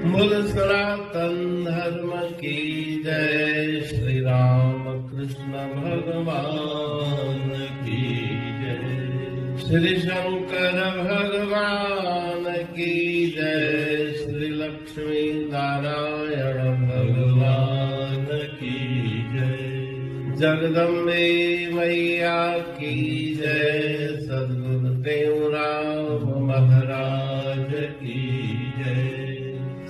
मूल सनातन धर्म की जय। श्री राम कृष्ण भगवान की जय। श्री शंकर भगवान की जय। श्री लक्ष्मी नारायण भगवान की जय। जगदम्बे मैया की जय। सद्गुरुदेव राम महाराज की जय।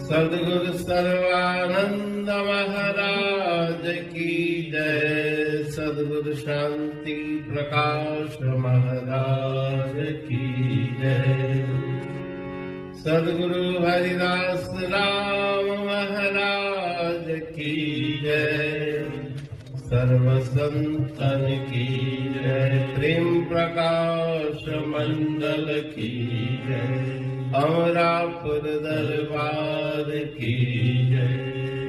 सद्गुरु सर्वानंद महाराज की जय। सद्गुरु शांति प्रकाश महाराज की जय। सद्गुरु हरिदास राम महाराज की जय। सर्व संतन की जय। प्रेम प्रकाश मंडल की जय। अमरापुर दरबार की जय।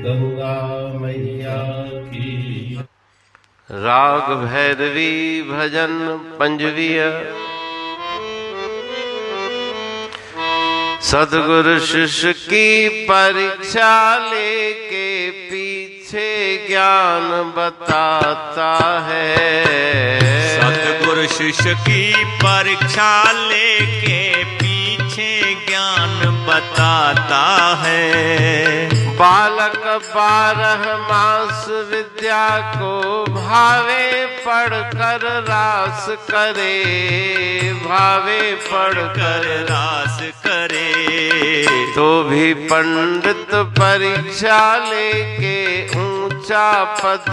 गंगा मैया की। राग भैरवी भजन पंजवीय। सद्गुरु शिष्य की परीक्षा लेके पीछे ज्ञान बताता है। सद्गुरु शिष्य की परीक्षा लेके पीछे ज्ञान बताता है। बालक 12 मास विद्या को भावे पढ़कर रास करे। भावे पढ़कर रास करे। तो भी पंडित परीक्षा लेके ऊंचा पद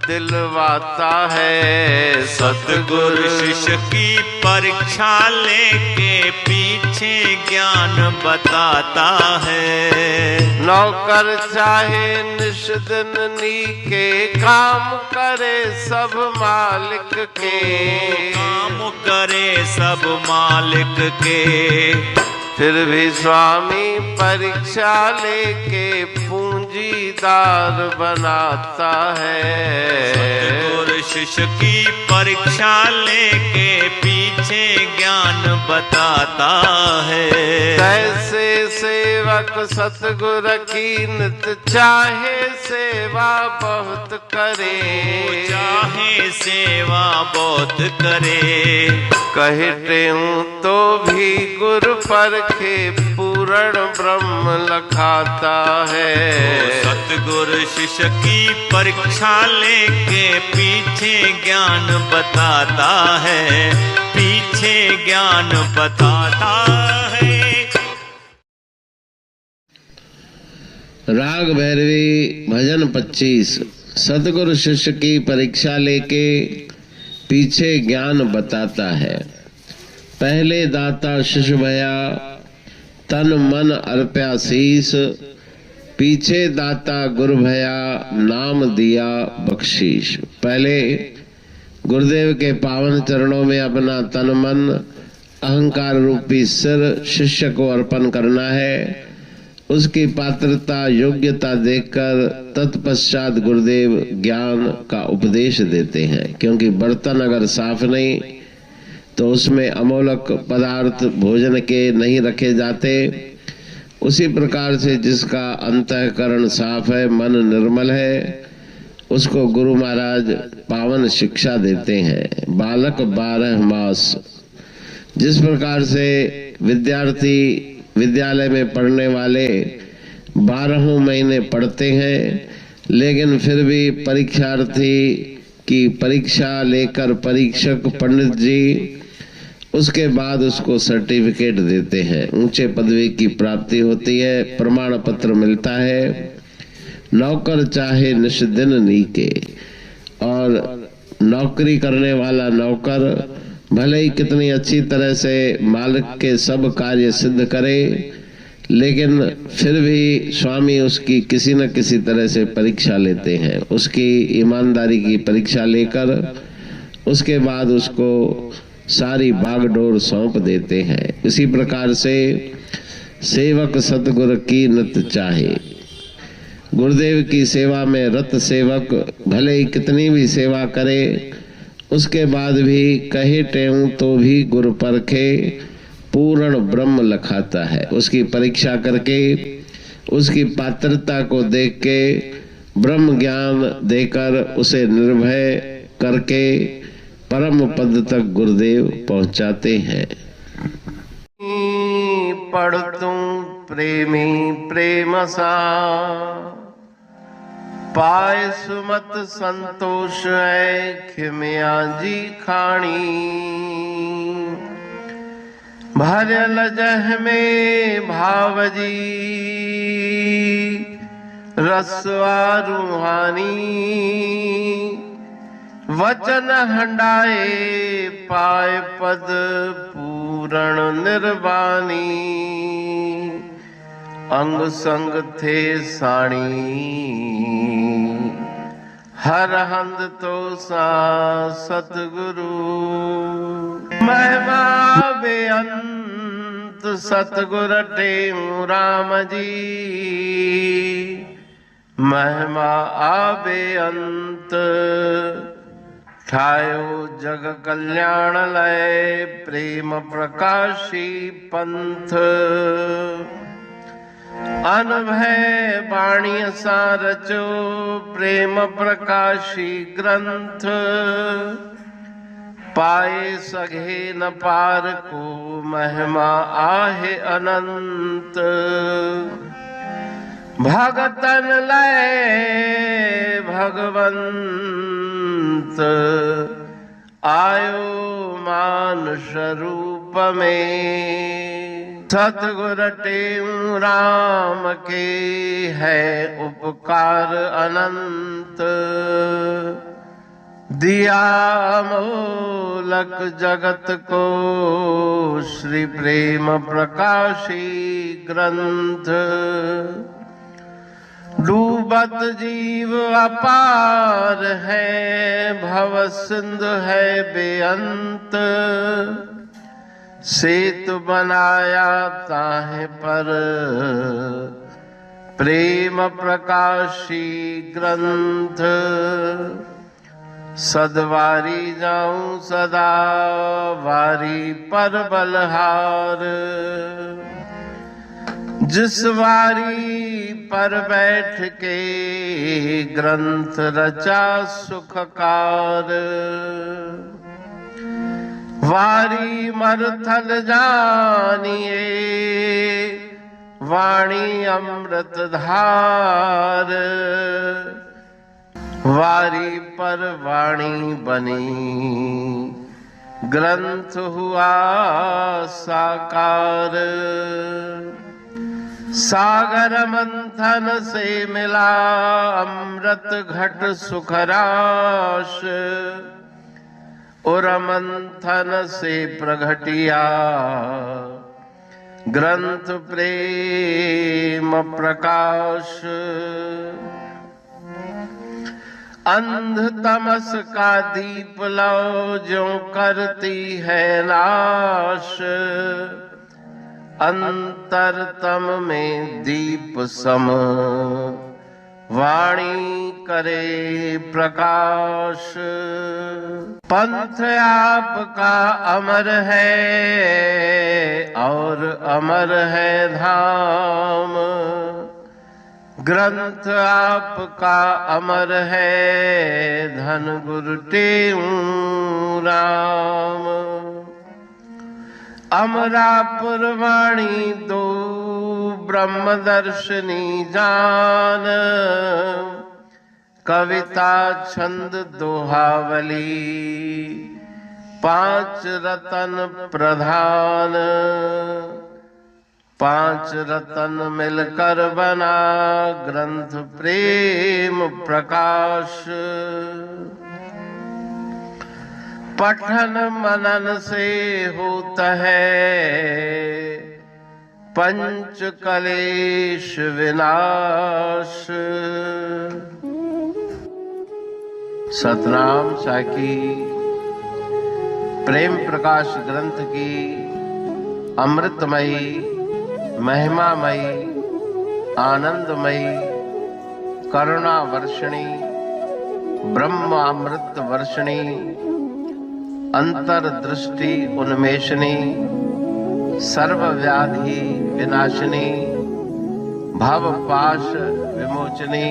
दिलवाता है। सद्गुरु शिष्य की परीक्षा लेके पीछे ज्ञान बताता है। नौकर चाहे निश दिन नीके काम करे सब मालिक के। काम करे सब मालिक के। फिर भी स्वामी परीक्षा लेके पूंजीदार बनाता है। सद्गुरु शिष्य की परीक्षा लेके पीछे ज्ञान बताता है। कैसे सेवक सतगुरु की नित चाहे सेवा बहुत करे। चाहे सेवा बहुत करे। कहते हूँ तो भी गुरु परखे पूर्ण ब्रह्म लखाता है। सतगुरु शिष्य की परीक्षा लेके पीछे ज्ञान बताता है। पीछे ज्ञान बताता है। राग भैरवी भजन 25। सतगुरु शिष्य की परीक्षा लेके पीछे ज्ञान बताता है। पहले दाता शिष्य भया तन मन अर्प्या शीस। पीछे दाता गुरु भया नाम दिया बख्शीश। पहले गुरुदेव के पावन चरणों में अपना तन मन अहंकार रूपी सिर शिष्य को अर्पण करना है। उसकी पात्रता योग्यता देखकर तत्पश्चात गुरुदेव ज्ञान का उपदेश देते हैं। क्योंकि बर्तन अगर साफ नहीं तो उसमें अमोलक पदार्थ भोजन के नहीं रखे जाते। उसी प्रकार से जिसका अंतःकरण साफ है, मन निर्मल है, उसको गुरु महाराज पावन शिक्षा देते हैं। बालक 12 मास। जिस प्रकार से विद्यार्थी विद्यालय में पढ़ने वाले 12 महीने पढ़ते हैं, लेकिन फिर भी परीक्षार्थी की परीक्षा लेकर परीक्षक पंडित जी उसके बाद उसको सर्टिफिकेट देते हैं। ऊंचे पदवी की प्राप्ति होती है, प्रमाण पत्र मिलता है। नौकर चाहे निश दिन नीके। और नौकरी करने वाला नौकर भले ही कितनी अच्छी तरह से मालिक के सब कार्य सिद्ध करे, लेकिन फिर भी स्वामी उसकी किसी न किसी तरह से परीक्षा लेते हैं। उसकी ईमानदारी की परीक्षा लेकर उसके बाद उसको सारी बागडोर सौंप देते हैं। इसी प्रकार से सेवक सतगुरु की नित चाहे। गुरुदेव की सेवा में रत सेवक भले ही कितनी भी सेवा करे, उसके बाद भी कहे टेऊ तो भी गुरु परखे पूर्ण ब्रह्म लखाता है। उसकी परीक्षा करके उसकी पात्रता को देख के ब्रह्म ज्ञान देकर उसे निर्भय करके परम पद तक गुरुदेव पहुंचाते हैं। पढ़ तू प्रेमी प्रेम सा, पाए सुमत संतोष है खिमिया जी खाणी। भरल जह में भाव जी रसवा रूहानी। वचन हंडाए पाए पद पूरण निर्वाणी। अंग संग थे साणी हर हंद तो सा सतगुरु। महिमा बेअंत सतगुर टेऊ राम जी। महिमा आबे अंत ठायो जग कल्याण लय। प्रेम प्रकाशी पंथ अनभय बाणी सा रचो। प्रेम प्रकाशी ग्रंथ पाए सघे न पार को। महिमा आहे अनंत भगतन लय भगवंत। आयो मानुष रूप में। सतगुर टेऊ राम के है उपकार अनंत। दिया मोलक जगत को श्री प्रेम प्रकाशी ग्रंथ। डूबत जीव अपार है भव सिंध है बेअंत। सेतु बनाया ताहे पर प्रेम प्रकाशी ग्रंथ। सदवारी जाऊं सदा वारी पर बलहार। जिस वारी पर बैठ के ग्रंथ रचा सुखकार। वारी मरथल जानिए वाणी अमृत धार। वारी पर वाणी बनी ग्रंथ हुआ साकार। सागर मंथन से मिला अमृत घट सुखराश। और मंथन से प्रगटिया ग्रंथ प्रेम प्रकाश। अंध तमस का दीप लो जो करती है नाश। अंतरतम में दीप सम वाणी करे प्रकाश। पंथ आपका अमर है और अमर है धाम। ग्रंथ आपका अमर है धन गुरु टेऊ राम। अमरापुर वाणी दो ब्रह्मदर्शनी जान। कविता छंद दोहावली पांच रतन प्रधान। पांच रतन मिलकर बना ग्रंथ प्रेम प्रकाश। पठन मनन से होता है पंच कलेश विनाश। सतनाम साखी प्रेम प्रकाश ग्रंथ की अमृतमयी महिमामयी आनंदमयी करुणा वर्षिणी ब्रह्म अमृत वर्षिणी अंतर्दृष्टि उन्मेषणी सर्व व्याधि विनाशिनी भव पाश विमोचनी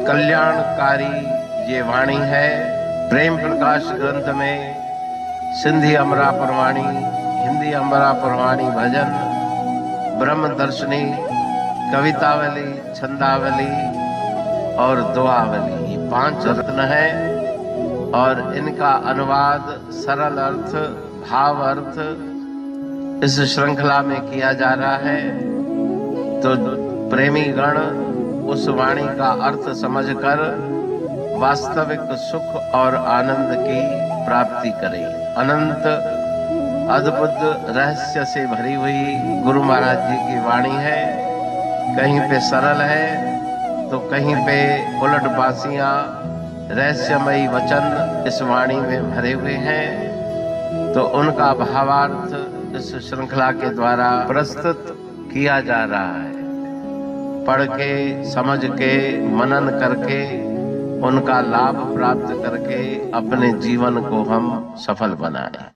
कल्याणकारी ये वाणी है। प्रेम प्रकाश ग्रंथ में सिंधी अमरा पुरवाणी, हिंदी अमरा पुरवाणी भजन, ब्रह्म दर्शनी, कवितावली, छंदावली और दुआवली, ये 5 रत्न हैं और इनका अनुवाद सरल अर्थ, भाव अर्थ इस श्रृंखला में किया जा रहा है। तो प्रेमी गण उस वाणी का अर्थ समझकर वास्तविक सुख और आनंद की प्राप्ति करें। अनंत अद्भुत रहस्य से भरी हुई गुरु महाराज जी की वाणी है। कहीं पे सरल है तो कहीं पे उलट बासियां, रहस्यमयी वचन इस वाणी में भरे हुए हैं। तो उनका भावार्थ इस श्रृंखला के द्वारा प्रस्तुत किया जा रहा है। पढ़ के, समझ के, मनन करके, उनका लाभ प्राप्त करके अपने जीवन को हम सफल बनाएं।